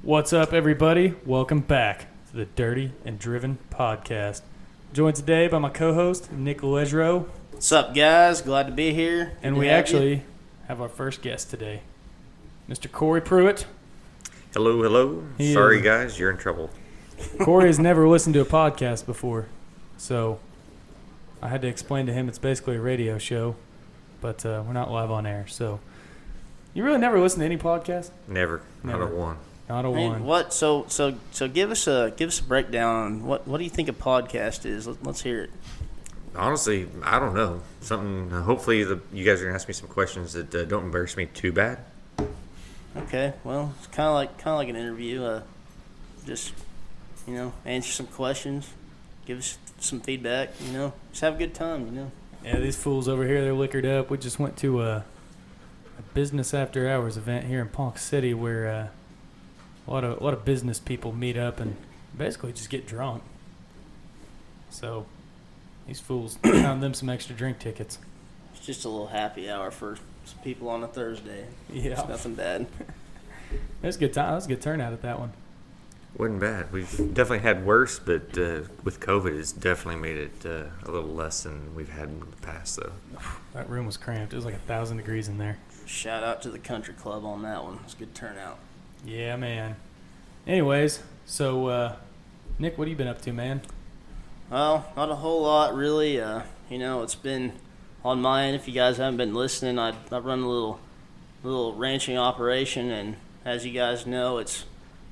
What's up, everybody? Welcome back to the Dirty and Driven podcast. Joined today by my co-host, Nick Legereau. What's up, guys? Glad to be here. And we actually have our first guest today, Mr. Korey Pruett. Hello. Sorry, guys, you're in trouble. Korey has never listened to a podcast before, so I had to explain to him it's basically a radio show, but we're not live on air. So you really never listen to any podcast? Never. Not a one. Not a Hey, one. what? So give us a breakdown on what do you think a podcast is? Let's hear it. Honestly, I don't know. Something. Hopefully, you guys are gonna ask me some questions that don't embarrass me too bad. Okay. Well, it's kind of like an interview. Just answer some questions, give us some feedback. Just have a good time. Yeah, these fools over here, they're liquored up. We just went to a business after hours event here in Ponca City where a lot of business people meet up and basically just get drunk. So these fools found them some extra drink tickets. It's just a little happy hour for some people on a Thursday. Yeah. It's nothing bad. It was a good time. It was a good turnout at that one. Wasn't bad. We've definitely had worse, but with COVID, it's definitely made it a little less than we've had in the past, though. That room was cramped. It was like 1,000 degrees in there. Shout out to the country club on that one. It's a good turnout. Yeah, man. Anyways, so Nick, what have you been up to, man? Well, not a whole lot, really. It's been on my end. If you guys haven't been listening, I run a little ranching operation, and as you guys know, it's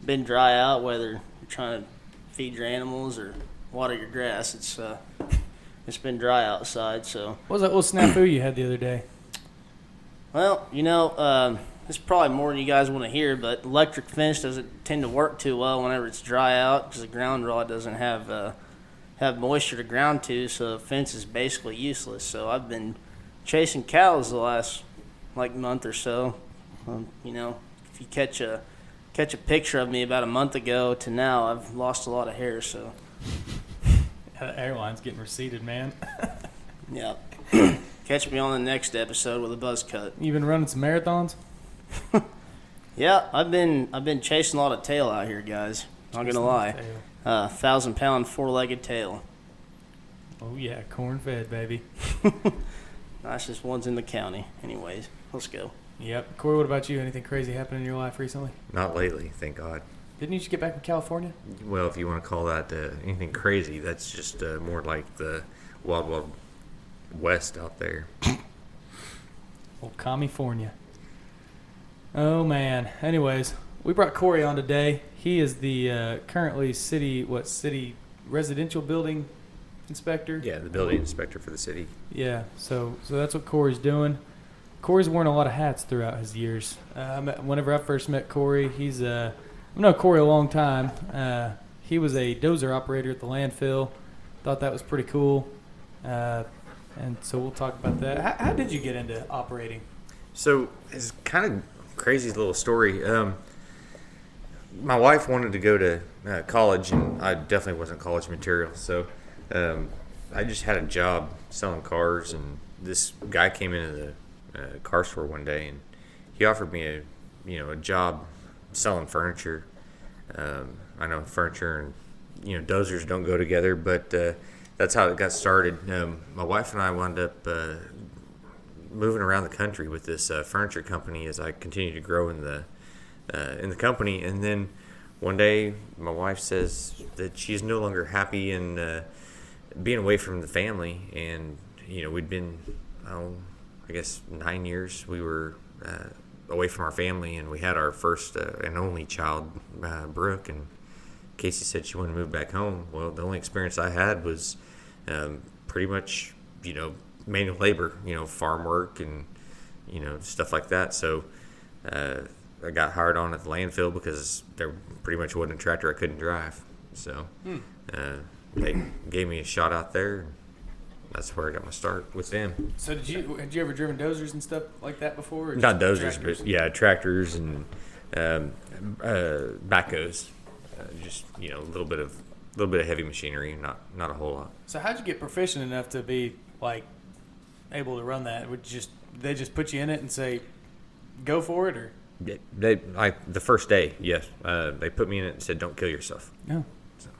been dry out. Whether you're trying to feed your animals or water your grass, it's been dry outside. So What was that little snafu you had the other day? well, it's probably more than you guys want to hear, but electric fence doesn't tend to work too well whenever it's dry out because the ground rod doesn't have moisture to ground to, so the fence is basically useless. So I've been chasing cows the last month or so. If you catch a picture of me about a month ago to now, I've lost a lot of hair. So The airline's getting receded, man. yeah, catch me on the next episode with a buzz cut. You been running some marathons? Yeah, I've been chasing a lot of tail out here, guys. Not gonna lie, 1,000-pound 4-legged tail. Oh yeah, corn-fed, baby. Nicest ones in the county. Anyways, let's go. Yep. Corey, what about you? Anything crazy happened in your life recently? Not lately, thank God. Didn't you just get back from California? Well, if you want to call that anything crazy, that's just more like the Wild Wild West out there. Old California. Oh, man. Anyways, we brought Corey on today. He is the currently city residential building inspector? Yeah, the building inspector for the city. Yeah, so that's what Corey's doing. Corey's worn a lot of hats throughout his years. Whenever I first met Corey, I've known Corey a long time. He was a dozer operator at the landfill. Thought that was pretty cool. And so we'll talk about that. How did you get into operating? So it's kind of crazy little story. My wife wanted to go to college, and I definitely wasn't college material. So I just had a job selling cars, and this guy came into the car store one day, and he offered me a job selling furniture. I know furniture and dozers don't go together, but that's how it got started. My wife and I wound up moving around the country with this furniture company as I continued to grow in the company. And then one day, my wife says that she's no longer happy in being away from the family. And we'd been, I guess 9 years we were away from our family, and we had our first and only child, Brooke. And Casey said she wanted to move back home. Well, the only experience I had was pretty much, manual labor, farm work and, stuff like that. So I got hired on at the landfill because there pretty much wasn't a tractor I couldn't drive. So they gave me a shot out there. And that's where I got my start with them. So had you ever driven dozers and stuff like that before? Or Not dozers, tractors? but yeah, tractors and backhoes. Just a little bit of heavy machinery, not a whole lot. So how'd you get proficient enough to be able to run that? They just put you in it and say, go for it, or? They like the first day, yes. They put me in it and said, "Don't kill yourself." No.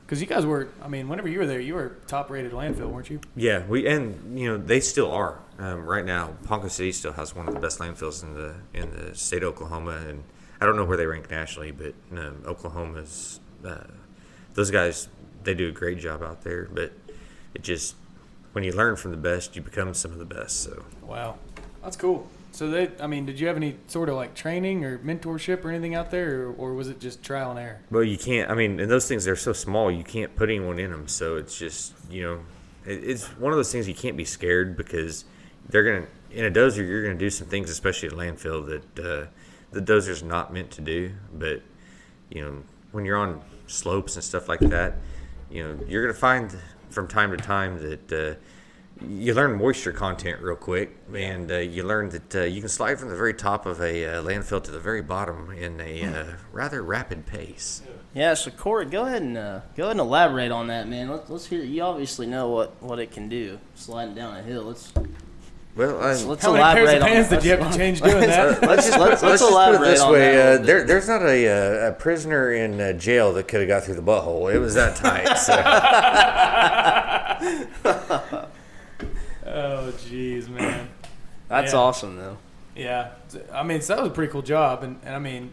Because you guys were, I mean, whenever you were there, you were top-rated landfill, weren't you? Yeah, they still are. Right now, Ponca City still has one of the best landfills in the state of Oklahoma, and I don't know where they rank nationally, but Oklahoma's those guys, they do a great job out there. But it just, when you learn from the best, you become some of the best. So Wow, that's cool. So did you have any sort of like training or mentorship or anything out there, or was it just trial and error? well, you can't. I mean, and those things, they're so small, you can't put anyone in them. So it's just, it's one of those things you can't be scared, because in a dozer, you're gonna do some things, especially at landfill, that the dozer's not meant to do. But when you're on slopes and stuff like that, you're gonna find from time to time that you learn moisture content real quick, and you learn that you can slide from the very top of a landfill to the very bottom in a rather rapid pace. Yeah, so Korey, go ahead and elaborate on that, man. Let's hear. You obviously know what it can do, sliding down a hill. Let's How many pairs elaborate of on pants that. did you have to change doing that? Let's just put elaborate it this on way: that. there's not a prisoner in jail that could have got through the butthole. It was that tight. So. Oh, jeez, man. That's Yeah. awesome, though. Yeah, I mean, so that was a pretty cool job, and I mean,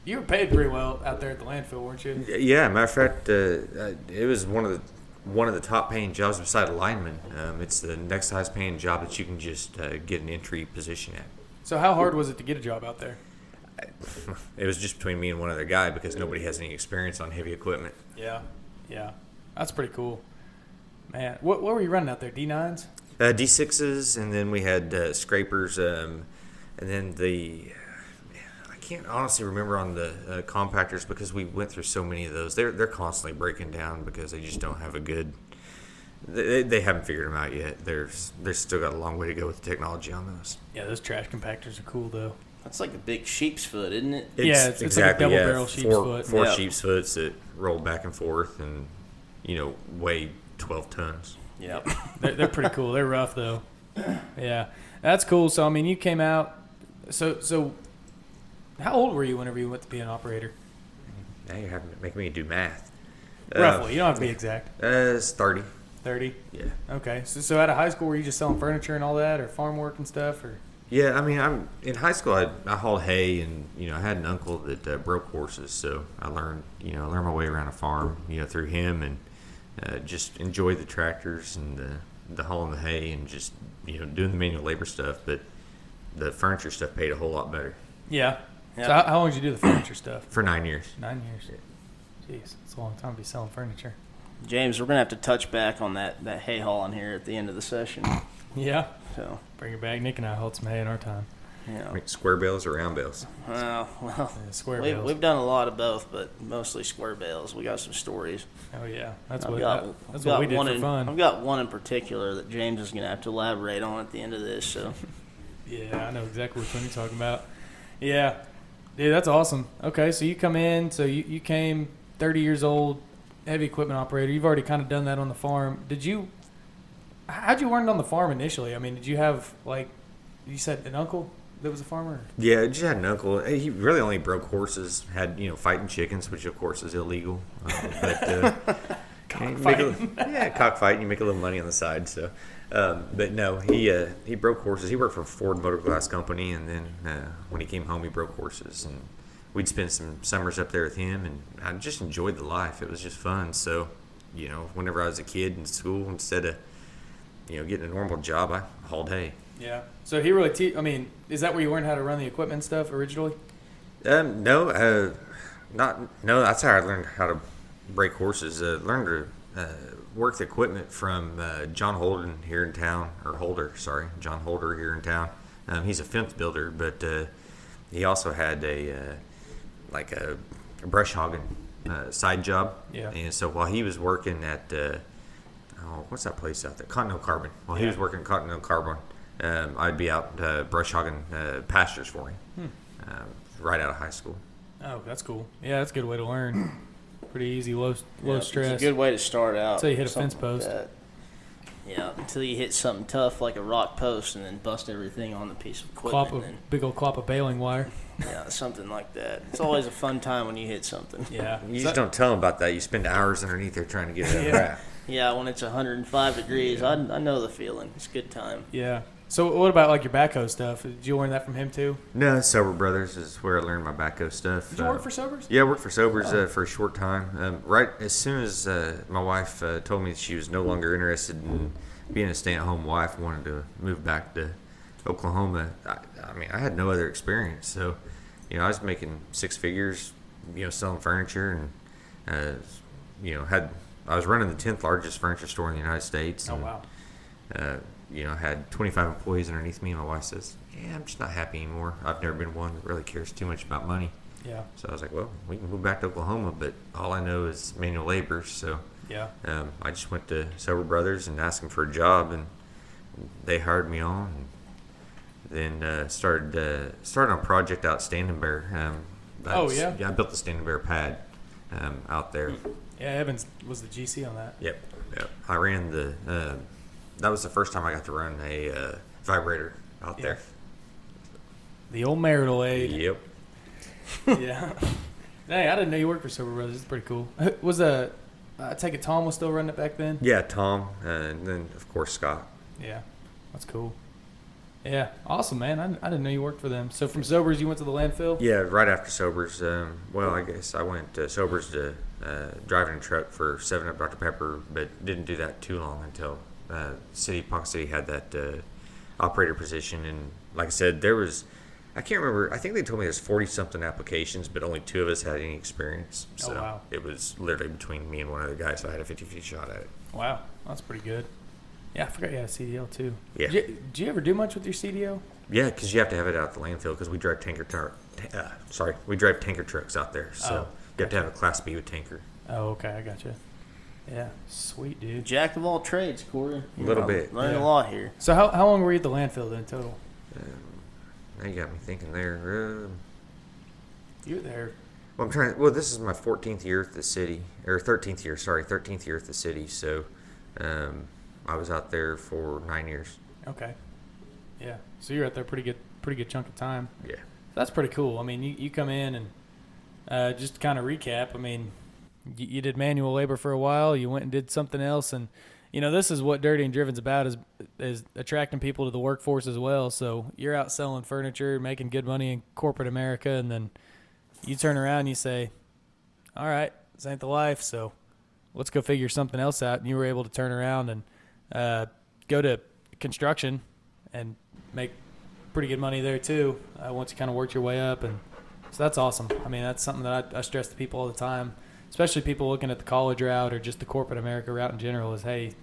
you were paid pretty well out there at the landfill, weren't you? Yeah, matter of fact, it was one of the top paying jobs beside a lineman. It's the next highest paying job that you can just get an entry position at. So how hard was it to get a job out there? It was just between me and one other guy, because nobody has any experience on heavy equipment. Yeah, that's pretty cool, man. What were you running out there? D9s? D6s, and then we had scrapers, and then I can't honestly remember on the compactors, because we went through so many of those. They're constantly breaking down because they just don't have a good. They haven't figured them out yet. They're still got a long way to go with the technology on those. Yeah, those trash compactors are cool though. That's like a big sheep's foot, isn't it? It's like a double barrel sheep's foot. Four Yeah. sheep's foots that roll back and forth and weigh 12 tons. Yeah. They're pretty cool. They're rough though. Yeah, that's cool. So I mean, you came out. So how old were you whenever you went to be an operator? Now you're having to make me do math. Roughly, you don't have to be exact. It's 30. 30. Yeah. Okay. So out of high school, were you just selling furniture and all that, or farm work and stuff, or? Yeah, I mean, I'm in high school. I hauled hay, and I had an uncle that broke horses, so I learned my way around a farm, through him, and just enjoyed the tractors and the hauling the hay, and just doing the manual labor stuff. But the furniture stuff paid a whole lot better. Yeah. Yeah. So how long did you do the furniture stuff? For 9 years. 9 years. Jeez, it's a long time to be selling furniture. James, we're gonna have to touch back on that hay hauling here at the end of the session. Yeah. So Bring it back. Nick and I hauled some hay in our time. yeah. Like square bales or round bales. Well, Yeah, square bales. we've done a lot of both, but mostly square bales. We got some stories. Oh yeah, that's I've what got- that's I've what we got did one for in- fun. I've got one in particular that James is gonna have to elaborate on at the end of this. So Yeah, I know exactly which one you're talking about. Yeah, dude, that's awesome. Okay, so you come in. So you came 30 years old, heavy equipment operator. You've already kind of done that on the farm. How'd you learn on the farm initially? I mean, did you have, like, you said an uncle that was a farmer? Yeah, I just had an uncle. He really only broke horses. Had fighting chickens, which of course is illegal. Cockfighting. Cockfighting. You make a little money on the side. So, but no, he broke horses. He worked for Ford Motor Glass Company, and then when he came home, he broke horses. And we'd spend some summers up there with him, and I just enjoyed the life. It was just fun. So, whenever I was a kid in school, instead of getting a normal job, I hauled hay. Yeah. So he really I mean, is that where you learned how to run the equipment and stuff originally? No, that's how I learned how to break horses. Learned to work the equipment from John Holder here in town. He's a fence builder, but he also had a brush hogging side job. Yeah. And so while he was working at what's that place out there? Continental Carbon. While he was working at Continental Carbon, I'd be out brush hogging pastures for him right out of high school. Oh, that's cool. Yeah, that's a good way to learn. Pretty easy, low yeah, stress. It's a good way to start out. Until you hit a something fence post. like that. Yeah, until you hit something tough like a rock post and then bust everything on the piece of equipment. Big old clop of baling wire. Yeah, something like that. It's always a fun time when you hit something. Yeah. You just don't tell them about that. You spend hours underneath there trying to get it out of wrap. Yeah, when it's 105 degrees, I know the feeling. It's a good time. Yeah. So what about like your backhoe stuff? Did you learn that from him too? No, Sober Brothers is where I learned my backhoe stuff. Did you work for Sobers? Yeah, I worked for Sobers for a short time. Right as soon as my wife told me she was no longer interested in being a stay-at-home wife, wanted to move back to Oklahoma. I mean, I had no other experience, so I was making six figures, selling furniture, and I was running the 10th largest furniture store in the United States. Oh and, wow. Had 25 employees underneath me, and my wife says, "Yeah, I'm just not happy anymore. I've never been one that really cares too much about money." Yeah. So I was like, "Well, we can move back to Oklahoma, but all I know is manual labor." So Yeah. I just went to Sober Brothers and asked them for a job, and they hired me on. And then started on a project out at Standing Bear. I built the Standing Bear pad out there. Yeah, Evans was the GC on that. Yep. I ran that was the first time I got to run a vibrator out there. The old marital aid. Yep. Yeah. Hey, I didn't know you worked for Sober Brothers. It's pretty cool. I take it Tom was still running it back then? Yeah, Tom, and then of course Scott. Yeah, that's cool. Yeah, awesome, man. I didn't know you worked for them. So from Sobers, you went to the landfill? Yeah, right after Sobers. I guess I went to Sobers to driving a truck for 7-Up Dr. Pepper, but didn't do that too long until Pocket City had that operator position. And like I said, I can't remember. I think they told me there's 40-something applications, but only 2 of us had any experience. So wow. It was literally between me and one other guy, so I had a 50-50 shot at it. Wow, that's pretty good. Yeah, I forgot you had a CDL too. Yeah. Did you ever do much with your CDL? Yeah, because you have to have it out at the landfill because we drive tanker trucks out there. So you have to have a Class B with tanker. Oh, okay, I gotcha. Yeah, sweet, dude. Jack of all trades, Corey. A little bit. Learning a lot here. So how long were you at the landfill then total? Now you got me thinking there. You were there. Well, this is my 14th year at the city, or 13th year. Sorry, 13th year at the city. So, I was out there for 9 years. Okay. Yeah. So you're out there pretty good chunk of time. Yeah. That's pretty cool. I mean, you come in and just to kind of recap. I mean, you did manual labor for a while. You went and did something else, and this is what Dirty and Driven's about is attracting people to the workforce as well. So you're out selling furniture, making good money in corporate America, and then you turn around and you say, all right, this ain't the life, so let's go figure something else out. And you were able to turn around and go to construction and make pretty good money there too once you kind of worked your way up. And so that's awesome. I mean, that's something that I stress to people all the time, especially people looking at the college route or just the corporate America route in general is, hey,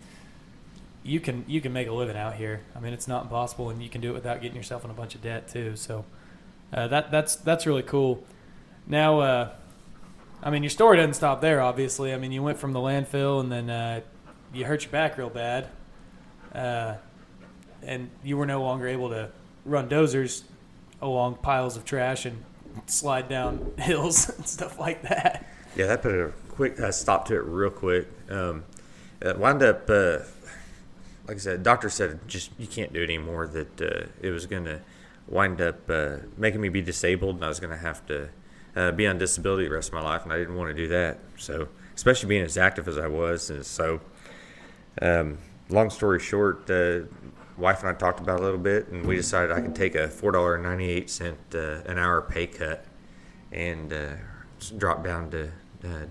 you can make a living out here. I mean, it's not impossible, and you can do it without getting yourself in a bunch of debt too. So that's really cool. Now, I mean, your story doesn't stop there, obviously. I mean, you went from the landfill, and then you hurt your back real bad, and you were no longer able to run dozers along piles of trash and slide down hills and stuff like that. Yeah, that put a quick stop to it real quick. It wound up, like I said, doctor said just you can't do it anymore, that it was going to wind up making me be disabled, and I was going to have to be on disability the rest of my life, and I didn't want to do that. So, especially being as active as I was. And so, long story short, wife and I talked about it a little bit, and we decided I could take a $4.98 an hour pay cut and drop down to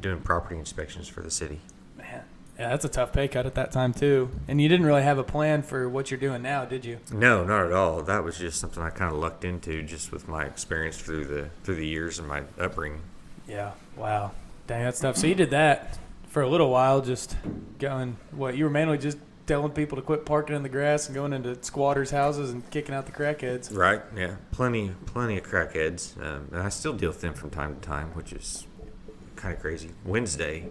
doing property inspections for the city. Man, yeah, that's a tough pay cut at that time too. And you didn't really have a plan for what you're doing now, did you? No, not at all. That was just something I kind of lucked into just with my experience through the years and my upbringing. Yeah. Wow. Dang, that's tough. So you did that for a little while, just going. What, you were mainly just telling people to quit parking in the grass and going into squatters' houses and kicking out the crackheads. Right. Yeah. Plenty of crackheads, and I still deal with them from time to time, which is kind of crazy. Wednesday.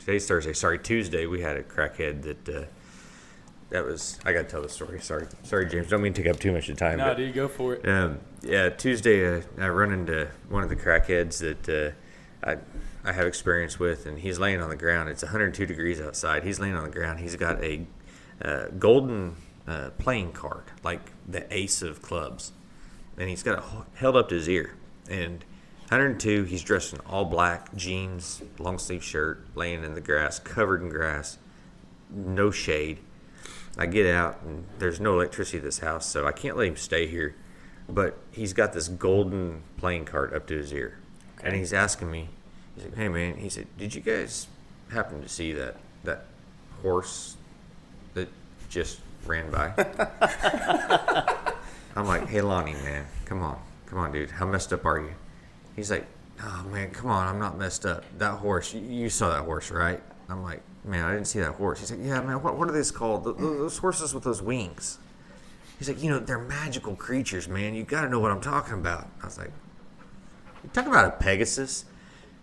Today's Thursday. Sorry, Tuesday. We had a crackhead that was. I gotta tell the story. Sorry, James. Don't mean to take up too much of time. No, dude, go for it. Yeah, Tuesday. I run into one of the crackheads that I have experience with, and he's laying on the ground. It's 102 degrees outside. He's laying on the ground. He's got a golden playing card, like the ace of clubs. And he's got it held up to his ear. And 102, he's dressed in all black, jeans, long sleeve shirt, laying in the grass, covered in grass, no shade. I get out, and there's no electricity at this house, so I can't let him stay here. But he's got this golden playing card up to his ear. Okay. And he's asking me, he's like, hey, man, he said, did you guys happen to see that horse that just ran by? I'm like, hey, Lonnie, man, come on, dude. How messed up are you? He's like, oh, man, come on, I'm not messed up. That horse, you saw that horse, right? I'm like, man, I didn't see that horse. He's like, yeah, man, what are these called? Those horses with those wings. He's like, they're magical creatures, man. You got to know what I'm talking about. I was like, you talking about a Pegasus?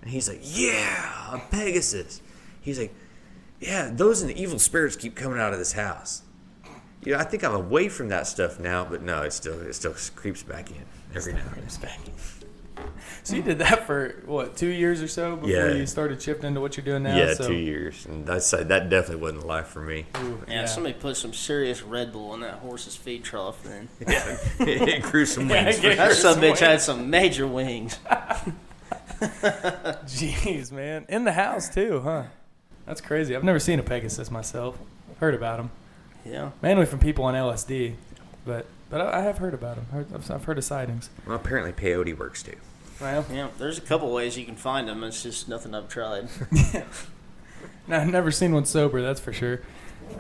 And he's like, yeah, a Pegasus. He's like, yeah, those and the evil spirits keep coming out of this house. I think I'm away from that stuff now, but no, it still creeps back in every now and then. So you did that for, 2 years or so before you started shifting into what you're doing now? Yeah, 2 years. And that definitely wasn't life for me. Ooh, yeah, somebody put some serious Red Bull in that horse's feed trough then. Yeah, it grew some wings. That son bitch had some major wings. Jeez, man. In the house, too, huh? That's crazy. I've never seen a Pegasus myself. I've heard about them. Yeah. Mainly from people on LSD, but I have heard about them. I've heard of sightings. Well, apparently peyote works too. Well, yeah. There's a couple ways you can find them. It's just nothing I've tried. No, I've never seen one sober. That's for sure.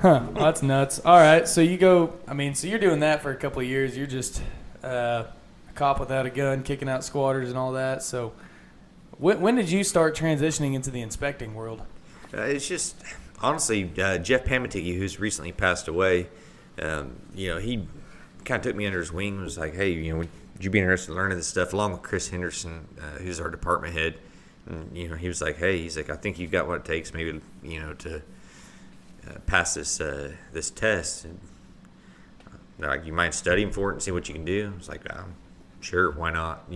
Huh? Well, that's nuts. All right, so you go. So you're doing that for a couple of years. You're just a cop without a gun, kicking out squatters and all that. So, when did you start transitioning into the inspecting world? It's just honestly, Jeff Pamatiggy, who's recently passed away, he kind of took me under his wing and was like, hey, would you be interested in learning this stuff, along with Chris Henderson, who's our department head. And, he was like, hey, he's like, I think you've got what it takes maybe, to pass this test. And like, you mind studying for it and see what you can do? I was like, sure, why not?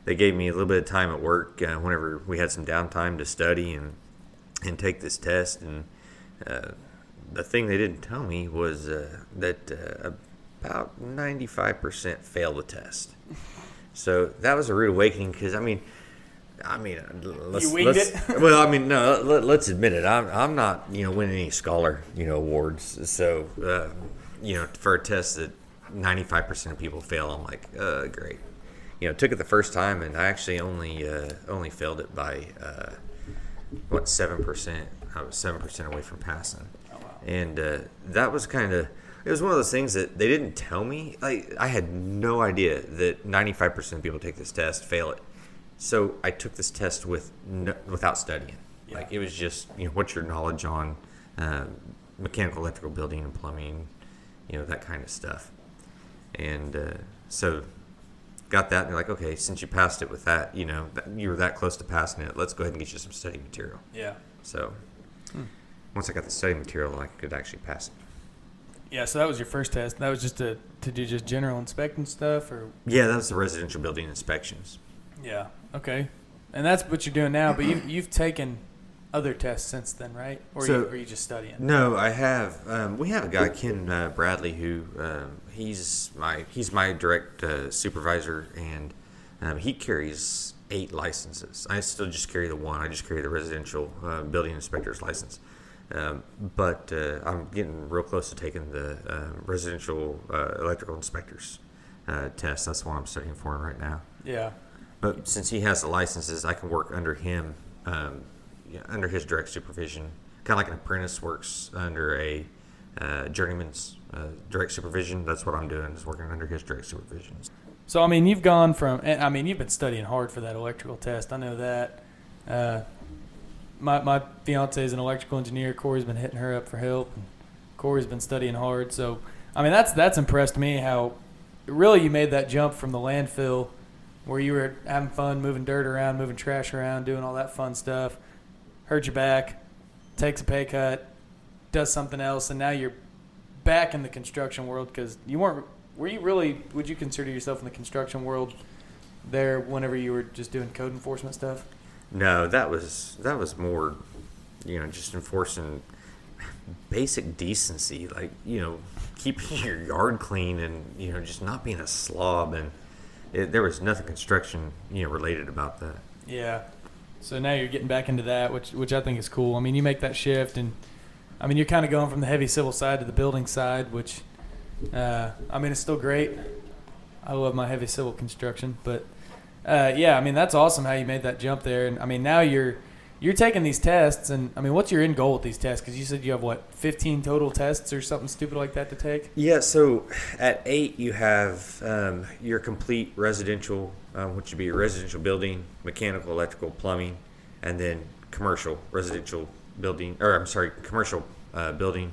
They gave me a little bit of time at work whenever we had some downtime to study and take this test. And the thing they didn't tell me was that about 95% fail the test. So that was a rude awakening because, let's, you winged it? Well, no, let's admit it. I'm not, winning any scholar, awards. So, for a test that 95% of people fail, I'm like, great. Took it the first time, and I actually only failed it by 7%. I was 7% away from passing. Oh, wow. And that was it was one of those things that they didn't tell me. Like, I had no idea that 95% of people take this test, fail it. So I took this test without studying. Yeah. Like, it was just, what's your knowledge on mechanical, electrical, building, and plumbing, that kind of stuff. And so got that, and they're like, okay, since you passed it with that, you were that close to passing it, let's go ahead and get you some study material. Yeah. So once I got the study material, I could actually pass it. Yeah, so that was your first test. That was just to do just general inspecting stuff, or? Yeah, that was the residential building inspections. Yeah. Okay. And that's what you're doing now, but you've taken other tests since then, right? Or are you just studying? No, I have. We have a guy, Ken Bradley, who he's my direct supervisor, and he carries 8 licenses. I still just carry the one. I just carry the residential building inspector's license. But I'm getting real close to taking the residential electrical inspector's test. That's the one I'm studying for right now. Yeah. But since he has the licenses, I can work under him, under his direct supervision. Kind of like an apprentice works under a journeyman's direct supervision. That's what I'm doing, is working under his direct supervision. So, you've gone from, you've been studying hard for that electrical test. I know that. My fiance is an electrical engineer. Corey's been hitting her up for help. And Corey's been studying hard. So, that's impressed me how really you made that jump from the landfill where you were having fun, moving dirt around, moving trash around, doing all that fun stuff, hurt your back, takes a pay cut, does something else, and now you're back in the construction world because would you consider yourself in the construction world there whenever you were just doing code enforcement stuff? No, that was more, just enforcing basic decency, like, keeping your yard clean and, just not being a slob. And there was nothing construction, related about that. Yeah. So now you're getting back into that, which I think is cool. I mean, you make that shift, and I mean, you're kind of going from the heavy civil side to the building side, which, I mean, it's still great. I love my heavy civil construction, but yeah, I mean, that's awesome how you made that jump there. And I mean, now you're taking these tests, and I mean, what's your end goal with these tests? Because you said you have 15 total tests or something stupid like that to take. Yeah. So at 8, you have your complete residential, which would be your residential building, mechanical, electrical, plumbing, and then commercial residential building, commercial building,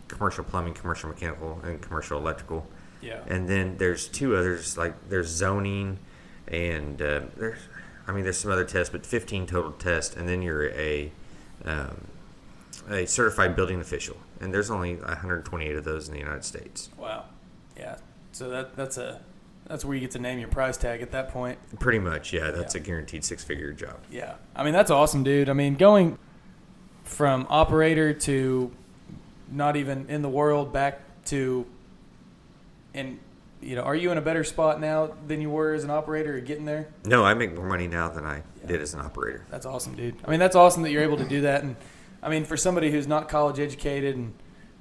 commercial plumbing, commercial mechanical, and commercial electrical. Yeah. And then there's 2 others, like there's zoning, and there's some other tests, but 15 total tests, and then you're a certified building official, and there's only 128 of those in the United States. Wow. Yeah. So that's where you get to name your price tag at that point. Pretty much, yeah. That's a guaranteed 6-figure job. Yeah. I mean, that's awesome, dude. I mean, going from operator to not even in the world back to, and are you in a better spot now than you were as an operator or getting there? No, I make more money now than I did as an operator. That's awesome, dude. I mean, that's awesome that you're able to do that. And I mean, for somebody who's not college educated, and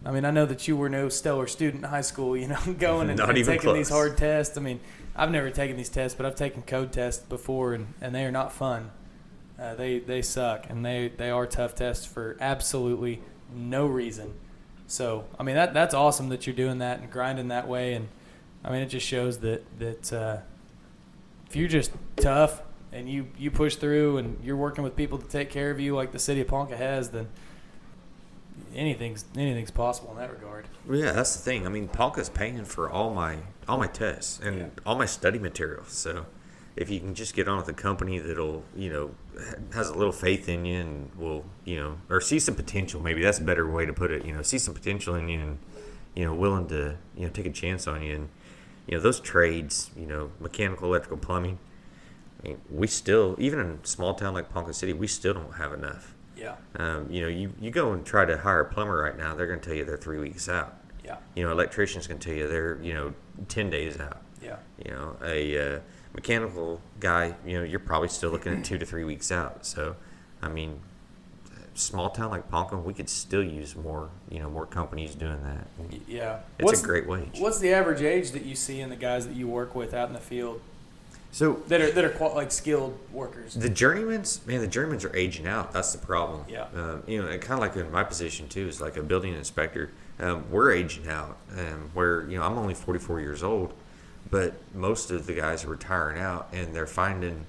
I mean, I know that you were no stellar student in high school, going and taking close. These hard tests. I mean, I've never taken these tests, but I've taken code tests before, and they are not fun. They suck, and they are tough tests for absolutely no reason. So, I mean, that's awesome that you're doing that and grinding that way. And I mean, it just shows that if you're just tough and you push through and you're working with people to take care of you like the city of Ponca has, then anything's possible in that regard. Well, yeah, that's the thing. I mean, Ponca's paying for all my tests and all my study materials. So if you can just get on with a company that'll, has a little faith in you and will, or see some potential, maybe that's a better way to put it, see some potential in you and, willing to, take a chance on you. And, those trades, mechanical, electrical, plumbing, I mean, we still, even in a small town like Ponca City, we still don't have enough. Yeah. You go and try to hire a plumber right now, they're going to tell you they're 3 weeks out. Yeah. Electricians can tell you they're, 10 days out. Yeah. A mechanical guy, you're probably still looking at 2 to 3 weeks out. So, I mean, small town like Ponca, we could still use more companies doing that. Yeah. It's a great wage. What's the average age that you see in the guys that you work with out in the field? So that are like skilled workers. The journeymans are aging out. That's the problem. Yeah. And kind of like in my position too, is like a building inspector. We're aging out, where I'm only 44 years old, but most of the guys are retiring out, and they're finding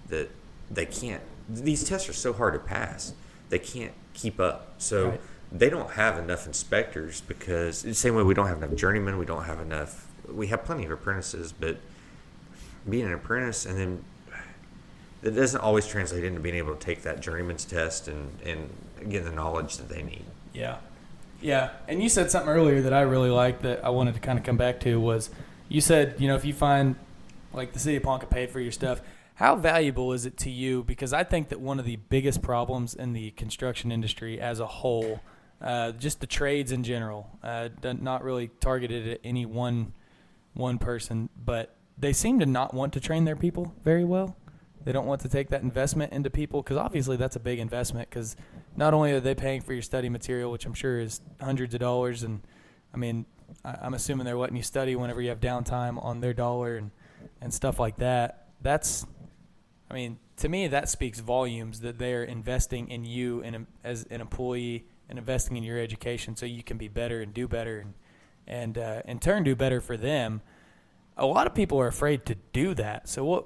that they can't. These tests are so hard to pass, they can't keep up. So right. They don't have enough inspectors because the same way we don't have enough journeymen, we don't have enough. We have plenty of apprentices, but being an apprentice, and then it doesn't always translate into being able to take that journeyman's test and get the knowledge that they need. Yeah. Yeah. And you said something earlier that I really liked that I wanted to kind of come back to was you said, if you find like the city of Ponca paid for your stuff, how valuable is it to you? Because I think that one of the biggest problems in the construction industry as a whole, just the trades in general, not really targeted at any one person, but they seem to not want to train their people very well. They don't want to take that investment into people because obviously that's a big investment because not only are they paying for your study material, which I'm sure is hundreds of dollars, and I mean, I'm assuming they're letting you study whenever you have downtime on their dollar and stuff like that. I mean, to me, that speaks volumes that they're investing in you as an employee and investing in your education so you can be better and do better and in turn do better for them. A lot of people are afraid to do that. So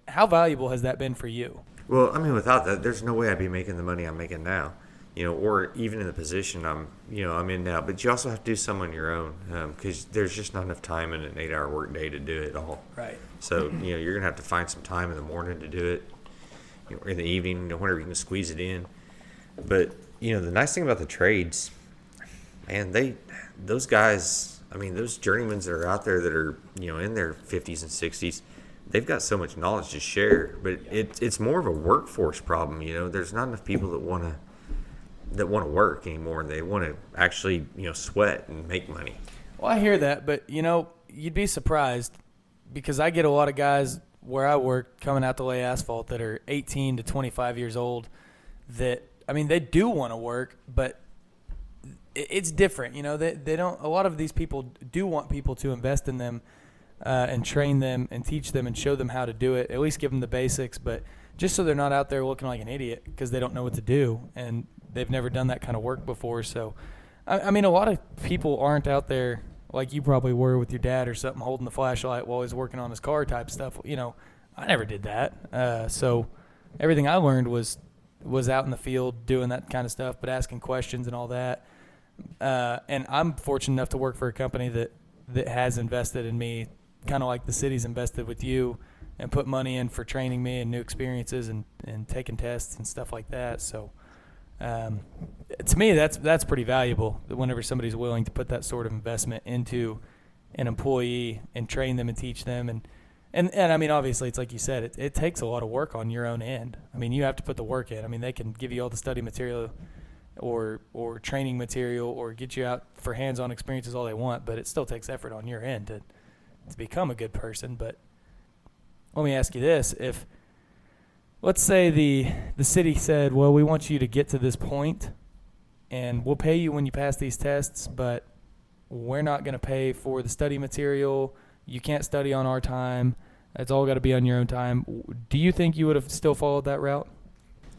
how valuable has that been for you? Well, I mean, without that, there's no way I'd be making the money I'm making now, or even in the position I'm in now. But you also have to do some on your own because there's just not enough time in an 8-hour work day to do it all. Right. So, you're going to have to find some time in the morning to do it, or in the evening, whenever you can squeeze it in. But, the nice thing about the trades, man, those guys, I mean, those journeymans that are out there that are, in their 50s and 60s, they've got so much knowledge to share. But it's more of a workforce problem, There's not enough people that want to that want to work anymore. They want to actually, sweat and make money. Well, I hear that, but, you'd be surprised because I get a lot of guys where I work coming out to lay asphalt that are 18 to 25 years old that, they do want to work, but it's different. They don't – a lot of these people do want people to invest in them and train them and teach them and show them how to do it, at least give them the basics, but just so they're not out there looking like an idiot because they don't know what to do and they've never done that kind of work before. So, a lot of people aren't out there like you probably were with your dad or something holding the flashlight while he's working on his car type stuff. I never did that. So everything I learned was out in the field doing that kind of stuff, but asking questions and all that. And I'm fortunate enough to work for a company that has invested in me, kind of like the city's invested with you and put money in for training me and new experiences and taking tests and stuff like that. So to me, that's pretty valuable whenever somebody's willing to put that sort of investment into an employee and train them and teach them. And obviously, it's like you said, it takes a lot of work on your own end. You have to put the work in. They can give you all the study material or training material or get you out for hands-on experiences all they want, but it still takes effort on your end to become a good person. But let me ask you this. If, let's say the city said, well, we want you to get to this point and we'll pay you when you pass these tests, but we're not going to pay for the study material. You can't study on our time. It's all got to be on your own time. Do you think you would have still followed that route?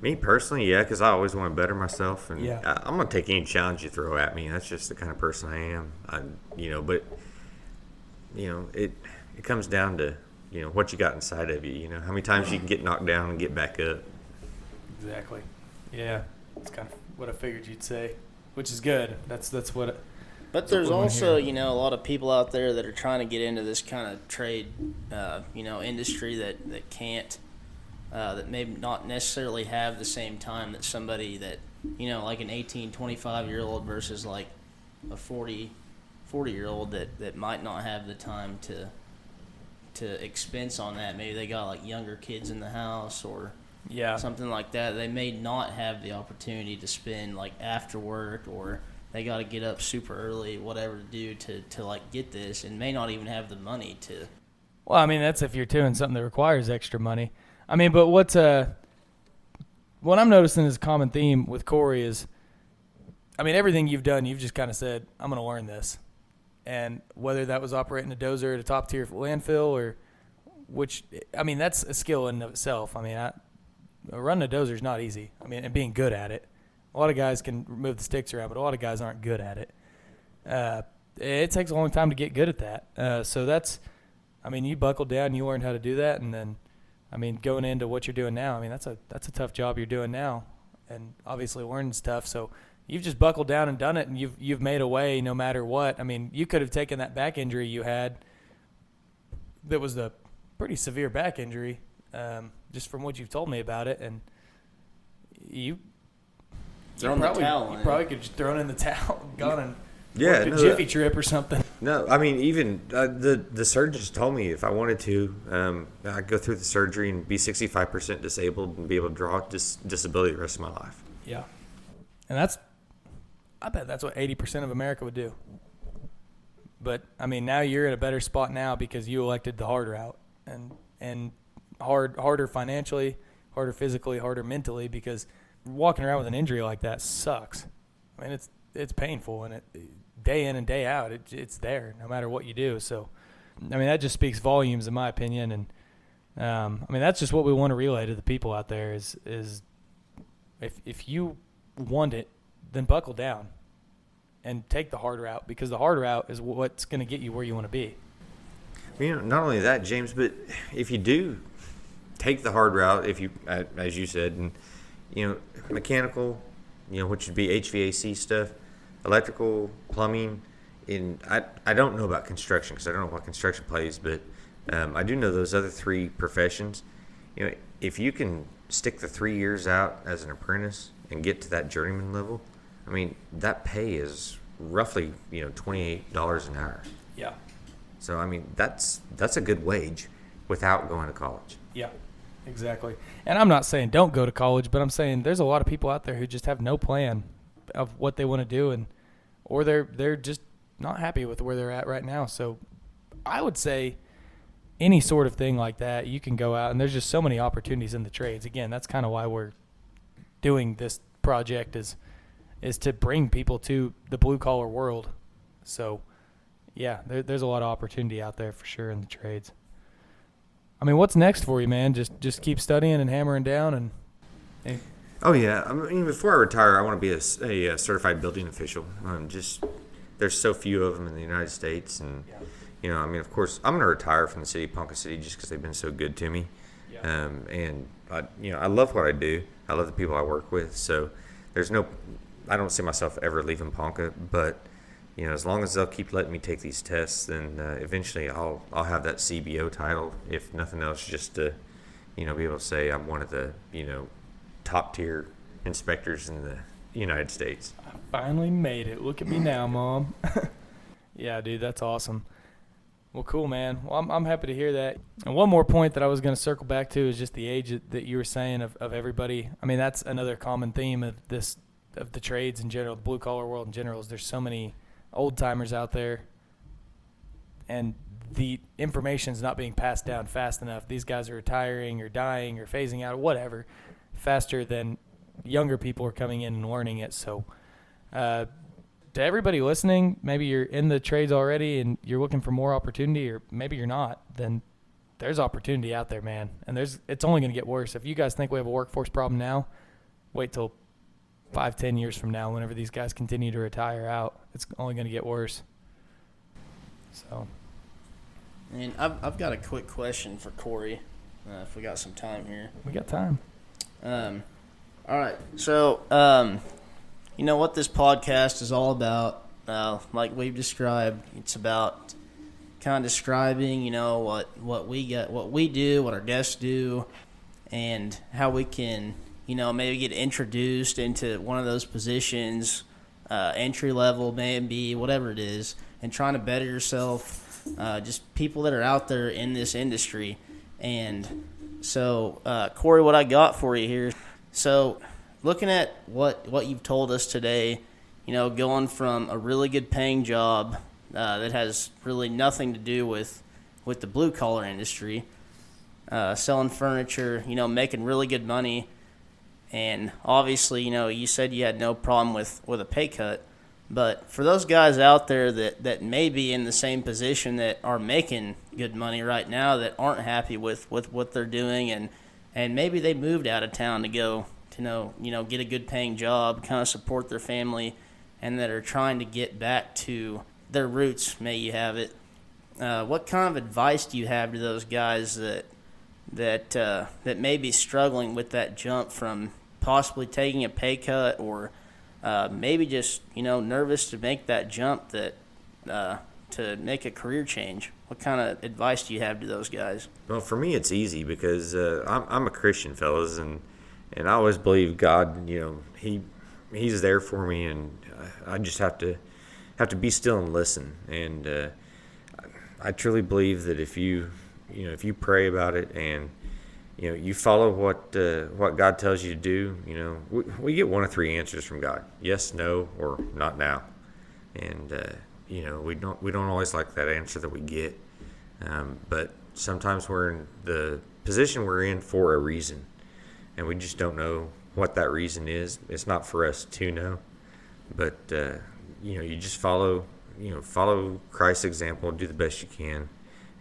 Me personally, yeah, because I always want to better myself, and Yeah. I'm going to take any challenge you throw at me. That's just the kind of person I am. But it comes down to what you got inside of you. How many times you can get knocked down and get back up. Exactly. Yeah, that's kind of what I figured you'd say, which is good. That's what. But there's also, a lot of people out there that are trying to get into this kind of trade, industry that can't, that may not necessarily have the same time that somebody that, like an 18, 25-year-old versus like a 40-year-old that might not have the time to expense on that. Maybe they got like younger kids in the house or something like that. They may not have the opportunity to spend like after work, or they got to get up super early, whatever to do to like get this, and may not even have the money to. Well, that's if you're doing something that requires extra money. But what I'm noticing is a common theme with Korey is, everything you've done, you've just kind of said, I'm going to learn this. And whether that was operating a dozer at a top-tier landfill or that's a skill in and of itself. Running a dozer is not easy. And being good at it. A lot of guys can move the sticks around, but a lot of guys aren't good at it. It takes a long time to get good at that. So that's, you buckled down, you learned how to do that, and then, going into what you're doing now, that's a tough job you're doing now, and obviously learning's tough. So you've just buckled down and done it, and you've made a way no matter what. You could have taken that back injury you had. That was a pretty severe back injury, just from what you've told me about it, and you probably could just throw it in the towel, gone and worked a Jiffy Trip or something. No, even the surgeons told me if I wanted to, I'd go through the surgery and be 65% disabled and be able to draw disability the rest of my life. Yeah, and I bet that's what 80% of America would do. But now you're in a better spot now because you elected the hard route, and harder financially, harder physically, harder mentally, because walking around with an injury like that sucks. It's painful, and day in and day out, it's there no matter what you do. So, that just speaks volumes in my opinion, and that's just what we want to relay to the people out there is if you want it, then buckle down and take the hard route, because the hard route is what's going to get you where you want to be. Not only that, James, but if you do take the hard route, if you, as you said, and mechanical, which would be HVAC stuff, electrical, plumbing, and I don't know about construction because I don't know what construction plays, but I do know those other three professions. If you can stick the 3 years out as an apprentice and get to that journeyman level, that pay is roughly $28 an hour. Yeah. So that's a good wage without going to college. Yeah, exactly. And I'm not saying don't go to college, but I'm saying there's a lot of people out there who just have no plan of what they want to do, and or they're just not happy with where they're at right now. So I would say any sort of thing like that, you can go out, and there's just so many opportunities in the trades. Again, that's kind of why we're doing this project is to bring people to the blue collar world. So yeah, there's a lot of opportunity out there for sure in the trades. I mean, what's next for you, man? Just keep studying and hammering down and Oh yeah, I mean, before I retire, I want to be a certified building official. There's so few of them in the United States, and I mean, of course, I'm going to retire from the city of Ponca City just because they've been so good to me. And I love what I do. I love the people I work with. So I don't see myself ever leaving Ponca, but as long as they'll keep letting me take these tests, then eventually I'll have that CBO title, if nothing else, just to be able to say I'm one of the top tier inspectors in the United States. I finally made it. Look at me now, Mom. Yeah, dude, that's awesome. Well, cool, man. Well, I'm happy to hear that. And one more point that I was going to circle back to is just the age that you were saying of everybody. I mean, that's another common theme of the trades in general, the blue collar world in general, is there's so many old timers out there, and the information's not being passed down fast enough. These guys are retiring or dying or phasing out or whatever faster than younger people are coming in and learning it. So to everybody listening, maybe you're in the trades already and you're looking for more opportunity, or maybe you're not, then there's opportunity out there, man. And it's only going to get worse. If you guys think we have a workforce problem now, wait till 5-10 years from now, whenever these guys continue to retire out, it's only going to get worse. So, And I've got a quick question for Korey, if we got some time here. We got time. All right. So, what this podcast is all about, like we've described, it's about kind of describing, what we do, what our guests do, and how we can, maybe get introduced into one of those positions, entry level, maybe, whatever it is, and trying to better yourself, just people that are out there in this industry. And so, Korey, what I got for you here. So, looking at what you've told us today, going from a really good paying job that has really nothing to do with the blue collar industry, selling furniture, making really good money, and obviously, you said you had no problem with a pay cut. But for those guys out there that may be in the same position that are making good money right now, that aren't happy with what they're doing, and maybe they moved out of town to go to get a good paying job, kind of support their family, and that are trying to get back to their roots, may you have it. What kind of advice do you have to those guys that may be struggling with that jump from possibly taking a pay cut, or maybe just nervous to make that jump to make a career change? What kind of advice do you have to those guys? Well, for me, it's easy because I'm a Christian, fellas, and I always believe God. He's there for me, and I just have to be still and listen. And I truly believe that if you pray about it and you follow what God tells you to do, we get one of three answers from God: yes, no, or not now. And we don't always like that answer that we get, but sometimes we're in the position we're in for a reason, and we just don't know what that reason is. It's not for us to know, but you just follow Christ's example, do the best you can,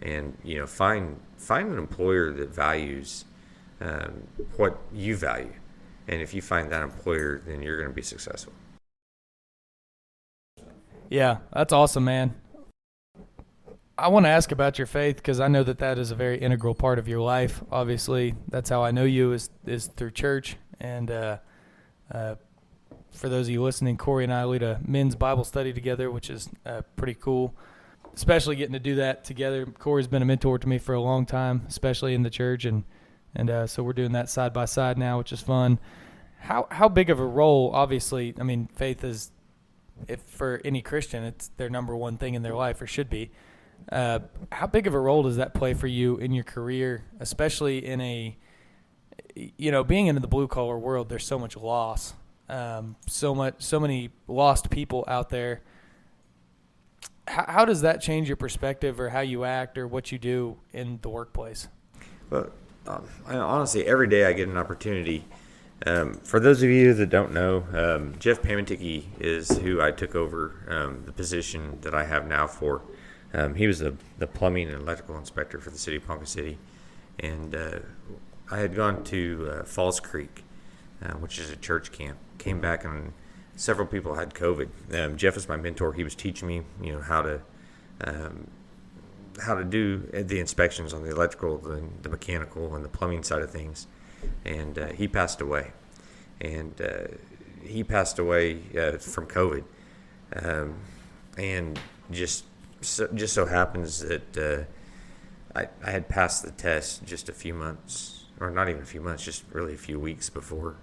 and find an employer that values what you value. And if you find that employer, then you're going to be successful. Yeah, that's awesome, man. I want to ask about your faith, because I know that is a very integral part of your life. Obviously, that's how I know you is through church. And for those of you listening, Korey and I lead a men's Bible study together, which is pretty cool, especially getting to do that together. Korey's been a mentor to me for a long time, especially in the church, and so we're doing that side by side now, which is fun. How big of a role, obviously, I mean, faith is, if for any Christian, it's their number one thing in their life, or should be. How big of a role does that play for you in your career, especially in being in the blue collar world? There's so much loss. so many lost people out there. How does that change your perspective or how you act or what you do in the workplace? Well, honestly, every day I get an opportunity. For those of you that don't know, Jeff Pamanticki is who I took over the position that I have now for. He was the plumbing and electrical inspector for the city of Ponca City. And I had gone to Falls Creek, which is a church camp. Came back and several people had COVID. Jeff was my mentor. He was teaching me, how to do the inspections on the electrical, the mechanical, and the plumbing side of things. And he passed away. And he passed away from COVID. And just so happens that I had passed the test just a few months, or not even a few months, just really a few weeks before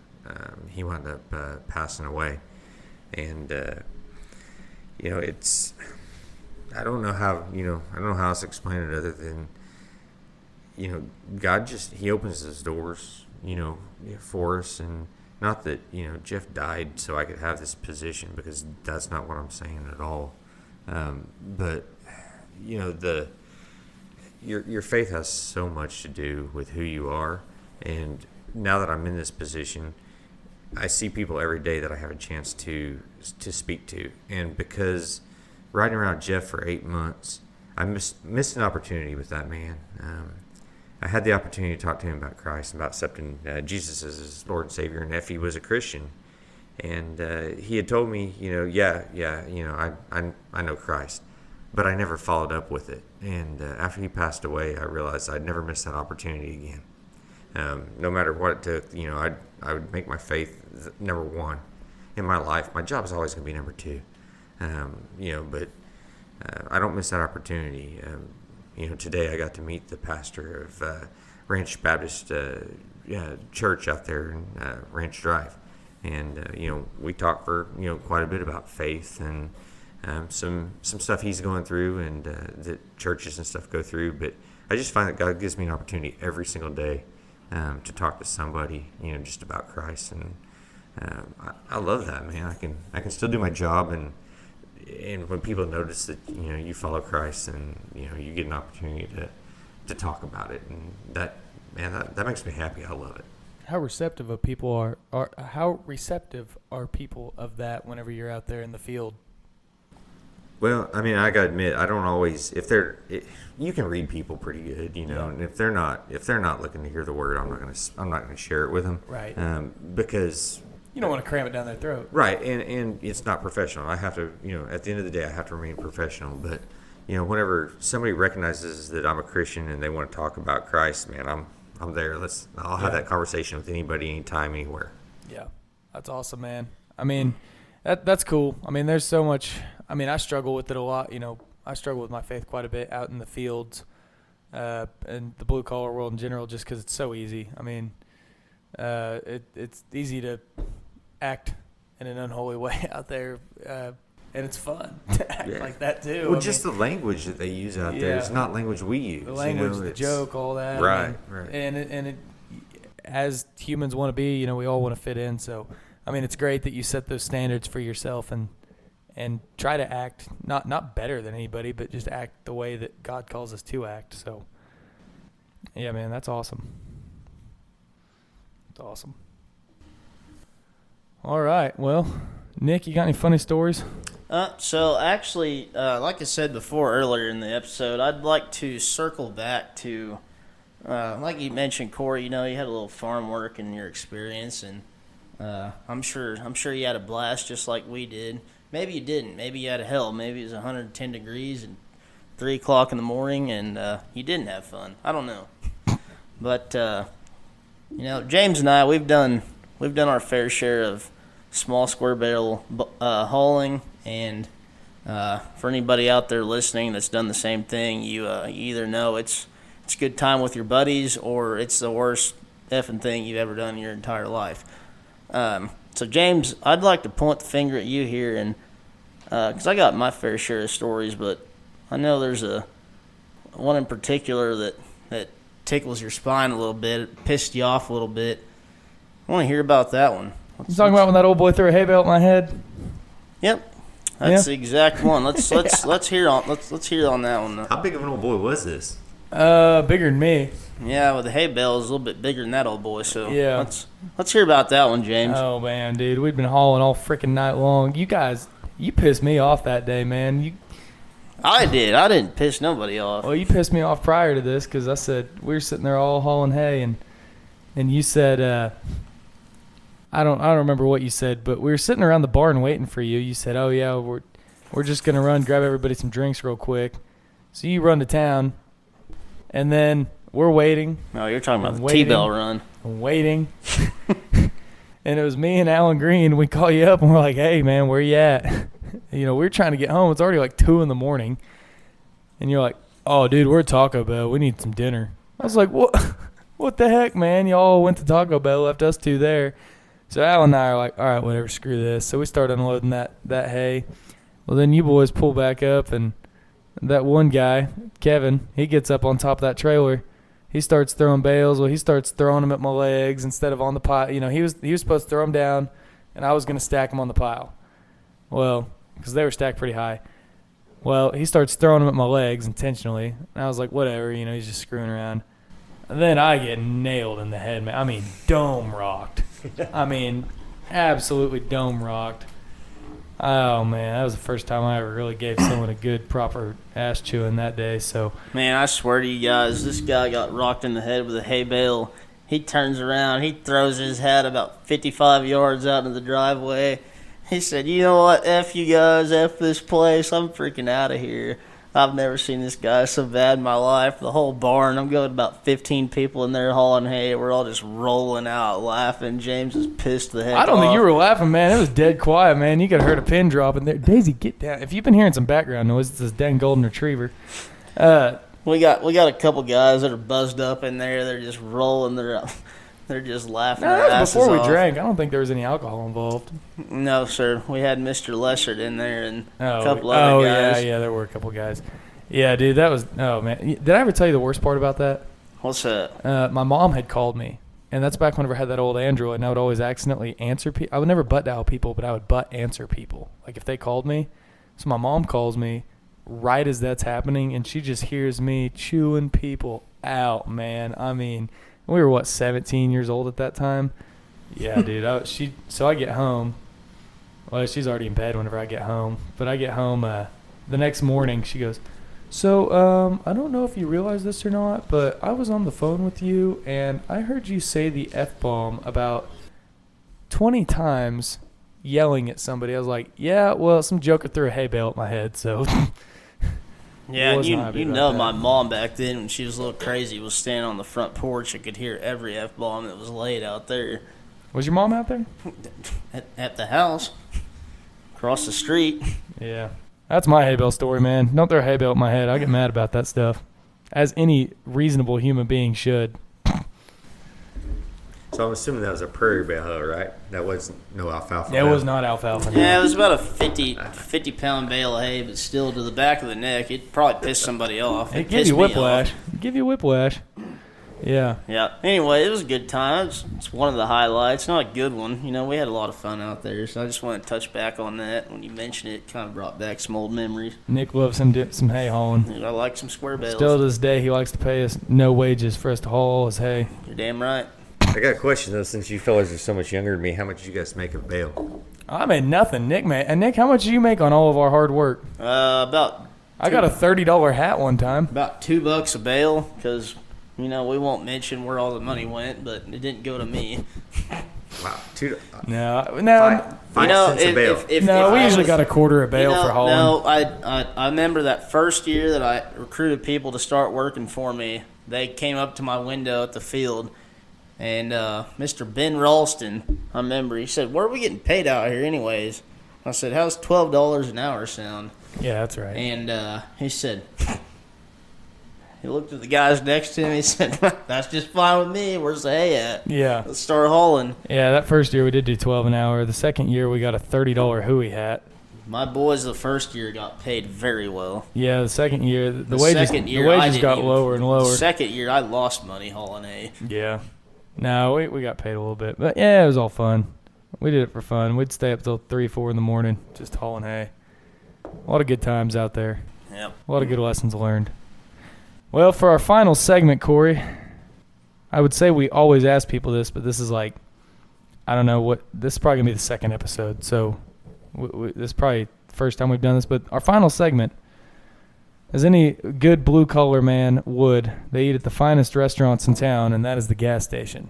he wound up passing away. And it's, I don't know how else to explain it other than, God he opens those doors, for us. And not that, Jeff died so I could have this position, because that's not what I'm saying at all. But your faith has so much to do with who you are. And now that I'm in this position, I see people every day that I have a chance to speak to. And because riding around Jeff for 8 months, I missed an opportunity with that man. I had the opportunity to talk to him about Christ, about accepting Jesus as his Lord and Savior, and if he was a Christian. And he had told me, I know Christ, but I never followed up with it. And after he passed away, I realized I'd never miss that opportunity again. No matter what it took, I would make my faith number one in my life. My job is always going to be number two, but I don't miss that opportunity. Today I got to meet the pastor of Ranch Baptist Church out there in Ranch Drive. And, we talked for, quite a bit about faith and some stuff he's going through and that churches and stuff go through. But I just find that God gives me an opportunity every single day to talk to somebody, just about Christ. And I love that, man. I can still do my job. And when people notice that, you follow Christ and, you get an opportunity to talk about it. And that makes me happy. I love it. How receptive of people are people of that whenever you're out there in the field? Well, I gotta admit, I don't always. You can read people pretty good, and if they're not looking to hear the word, I'm not gonna share it with them, right? Because you don't want to cram it down their throat, right? And it's not professional. I have to, at the end of the day, I have to remain professional. But whenever somebody recognizes that I'm a Christian and they want to talk about Christ, man, I'm there. I'll have that conversation with anybody, anytime, anywhere. Yeah, that's awesome, man. That's cool. There's so much. I struggle with it a lot. I struggle with my faith quite a bit out in the fields, and the blue collar world in general, just because it's so easy. It's easy to act in an unholy way out there, and it's fun to act like that too. Well, the language that they use out there is not language we use. The language, the joke, all that. Right. And it, as humans want to be, we all want to fit in. So, it's great that you set those standards for yourself and try to act not better than anybody, but just act the way that God calls us to act. So, yeah, man, that's awesome. That's awesome. All right. Well, Nick, you got any funny stories? So actually, like I said before earlier in the episode, I'd like to circle back to, like you mentioned, Korey. You had a little farm work in your experience, and I'm sure you had a blast just like we did. Maybe you didn't. Maybe you had a hell. Maybe it was 110 degrees and 3 o'clock in the morning, and you didn't have fun. I don't know. But James and I, we've done our fair share of small square barrel hauling, and for anybody out there listening that's done the same thing, you either know it's a good time with your buddies, or it's the worst effing thing you've ever done in your entire life. So James, I'd like to point the finger at you here, and because I got my fair share of stories, but I know there's one in particular that tickles your spine a little bit, it pissed you off a little bit. I want to hear about that one. You talking about when that old boy threw a hay bale at my head? Yep. That's the exact one. Let's hear on that one. How big of an old boy was this? Bigger than me. Yeah, well, the hay bale is a little bit bigger than that old boy. So yeah, let's hear about that one, James. Oh man, dude, we'd been hauling all freaking night long. You guys, you pissed me off that day, man. I did. I didn't piss nobody off. Well, you pissed me off prior to this because I said we were sitting there all hauling hay, and you said I don't remember what you said, but we were sitting around the barn waiting for you. You said, "Oh yeah, we're just gonna run, grab everybody some drinks real quick." So you run to town, and then we're waiting. No, you're talking about the T-bell run. Waiting. And it was me and Alan Green. We call you up and we're like, "Hey man, where you at?" We're trying to get home. It's already like 2 a.m. And you're like, "Oh dude, we're at Taco Bell. We need some dinner." I was like, "What? What the heck, man? Y'all went to Taco Bell, left us 2 there." So Alan and I are like, "All right, whatever, screw this." So we start unloading that hay. Well, then you boys pull back up, and that one guy, Kevin, he gets up on top of that trailer. He starts throwing bales. Well, he starts throwing them at my legs instead of on the pile. He was supposed to throw them down, and I was going to stack them on the pile. Well, because they were stacked pretty high. Well, he starts throwing them at my legs intentionally, and I was like, whatever, he's just screwing around. And then I get nailed in the head, man. I mean, dome rocked. I mean, absolutely dome rocked. Oh, man, that was the first time I ever really gave someone a good, proper ass chewing that day. So, man, I swear to you guys, this guy got rocked in the head with a hay bale. He turns around. He throws his hat about 55 yards out into the driveway. He said, "You know what? F you guys. F this place. I'm freaking out of here." I've never seen this guy so bad in my life. The whole barn, I'm going about 15 people in there hauling hay. We're all just rolling out laughing. James is pissed the heck off. I don't think you were laughing, man. It was dead quiet, man. You could have heard a pin drop in there. Daisy, get down. If you've been hearing some background noise, it's this dang golden retriever. We got a couple guys that are buzzed up in there. They're just rolling. They're just laughing their that was asses before we off. drank. I don't think there was any alcohol involved. No, sir. We had Mr. Lessard in there and a couple other guys. Yeah, there were a couple guys. Yeah, dude, that was – oh, man. Did I ever tell you the worst part about that? What's that? My mom had called me, and that's back whenever I had that old Android, and I would always accidentally answer people. I would never butt dial people, but I would butt answer people, like if they called me. So my mom calls me right as that's happening, and she just hears me chewing people out, man. I mean – we were, 17 years old at that time? Yeah, dude. So I get home. Well, she's already in bed whenever I get home. But I get home the next morning. She goes, "So, I don't know if you realize this or not, but I was on the phone with you, and I heard you say the F-bomb about 20 times yelling at somebody." I was like, "Yeah, well, some joker threw a hay bale at my head, so..." Yeah, you know my mom back then, when she was a little crazy, was standing on the front porch and could hear every F-bomb that was laid out there. Was your mom out there? At the house. Across the street. Yeah. That's my hay bale story, man. Don't throw a hay bale at my head. I get mad about that stuff. As any reasonable human being should. So I'm assuming that was a prairie bale, right? That was no alfalfa. It was not alfalfa. No. Yeah, it was about a 50-pound bale of hay, but still to the back of the neck. It probably pissed somebody off. It gave you whiplash. Yeah. Yeah. Anyway, it was a good time. It's one of the highlights. Not a good one. We had a lot of fun out there, so I just wanted to touch back on that. When you mentioned it, kind of brought back some old memories. Nick loves some hay hauling. Dude, I like some square bales. Still to this day, he likes to pay us no wages for us to haul his hay. You're damn right. I got a question, though, since you fellas are so much younger than me. How much did you guys make a bale? I made nothing. Nick made. And Nick, how much did you make on all of our hard work? I got a $30 hat one time. About $2 a bale, because, we won't mention where all the money went, but it didn't go to me. Wow. No. Five cents a bale. We usually got a quarter a bale for hauling. No, I remember that first year that I recruited people to start working for me. They came up to my window at the field, and Mr. Ben Ralston, I remember, he said, "Where are we getting paid out here anyways?" I said, "How's $12 an hour sound?" Yeah, that's right. And he said, he looked at the guys next to him, he said, "That's just fine with me. Where's the hay at? Yeah. Let's start hauling." Yeah, that first year we did do 12 an hour. The second year we got a $30 hooey hat. My boys the first year got paid very well. Yeah, the second year, the wages got lower and lower. The second year, I lost money hauling hay. Yeah. No, we got paid a little bit. But, yeah, it was all fun. We did it for fun. We'd stay up till 3, 4 in the morning just hauling hay. A lot of good times out there. Yep. A lot of good lessons learned. Well, for our final segment, Korey, I would say we always ask people this, but this is like, I don't know what, this is probably going to be the second episode, so this is probably the first time we've done this, but our final segment, as any good blue-collar man would, they eat at the finest restaurants in town, and that is the gas station.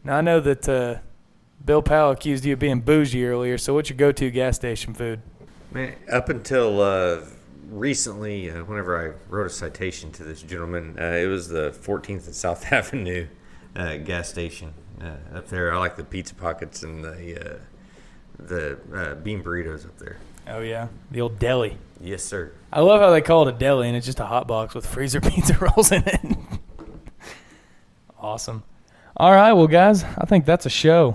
Now, I know that Bill Powell accused you of being bougie earlier, so what's your go-to gas station food? Man, up until recently, whenever I wrote a citation to this gentleman, it was the 14th and South Avenue gas station up there. I like the pizza pockets and the bean burritos up there. Oh, yeah, the old deli. Yes, sir. I love how they call it a deli, and it's just a hot box with freezer pizza rolls in it. Awesome. All right, well, guys, I think that's a show.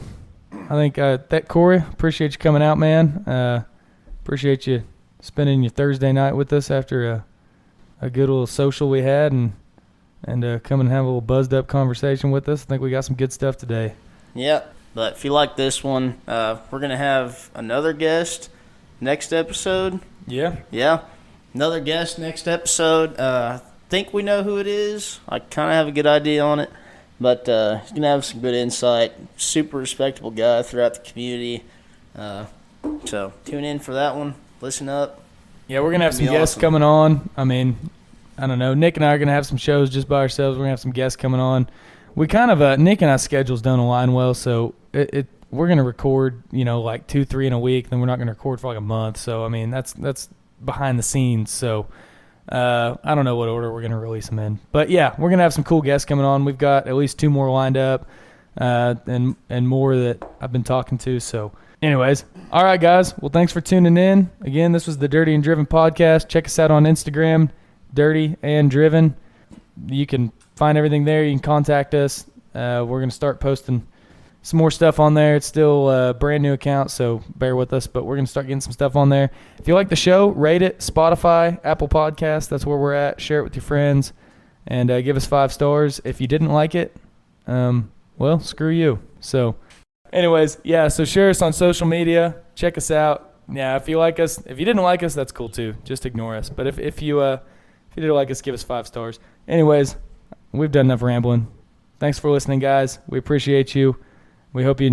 I think that Korey, appreciate you coming out, man. Appreciate you spending your Thursday night with us after a good little social we had, and come and have a little buzzed up conversation with us. I think we got some good stuff today. Yep. But if you like this one, we're gonna have another guest next episode. Yeah. Yeah. Another guest next episode. I think we know who it is. I kind of have a good idea on it. But he's going to have some good insight. Super respectable guy throughout the community. So tune in for that one. Listen up. Yeah, we're going to have some guests coming on. I mean, I don't know. Nick and I are going to have some shows just by ourselves. We're going to have some guests coming on. We kind of, Nick and I's schedules don't align well, so we're going to record, like 2, 3 in a week, then we're not going to record for like a month. So, I mean, that's behind the scenes. So, I don't know what order we're going to release them in. But, yeah, we're going to have some cool guests coming on. We've got at least 2 more lined up and more that I've been talking to. So, anyways, all right, guys. Well, thanks for tuning in. Again, this was the Dirty and Driven podcast. Check us out on Instagram, Dirty and Driven. You can find everything there. You can contact us. We're going to start posting some more stuff on there. It's still a brand new account, so bear with us, but we're going to start getting some stuff on there. If you like the show, rate it. Spotify, Apple Podcasts, that's where we're at. Share it with your friends, and give us 5 stars. If you didn't like it, well, screw you. So, anyways, yeah, so share us on social media. Check us out. Yeah, if you like us, if you didn't like us, that's cool too. Just ignore us. But if you did like us, give us 5 stars. Anyways, we've done enough rambling. Thanks for listening, guys. We appreciate you. We hope you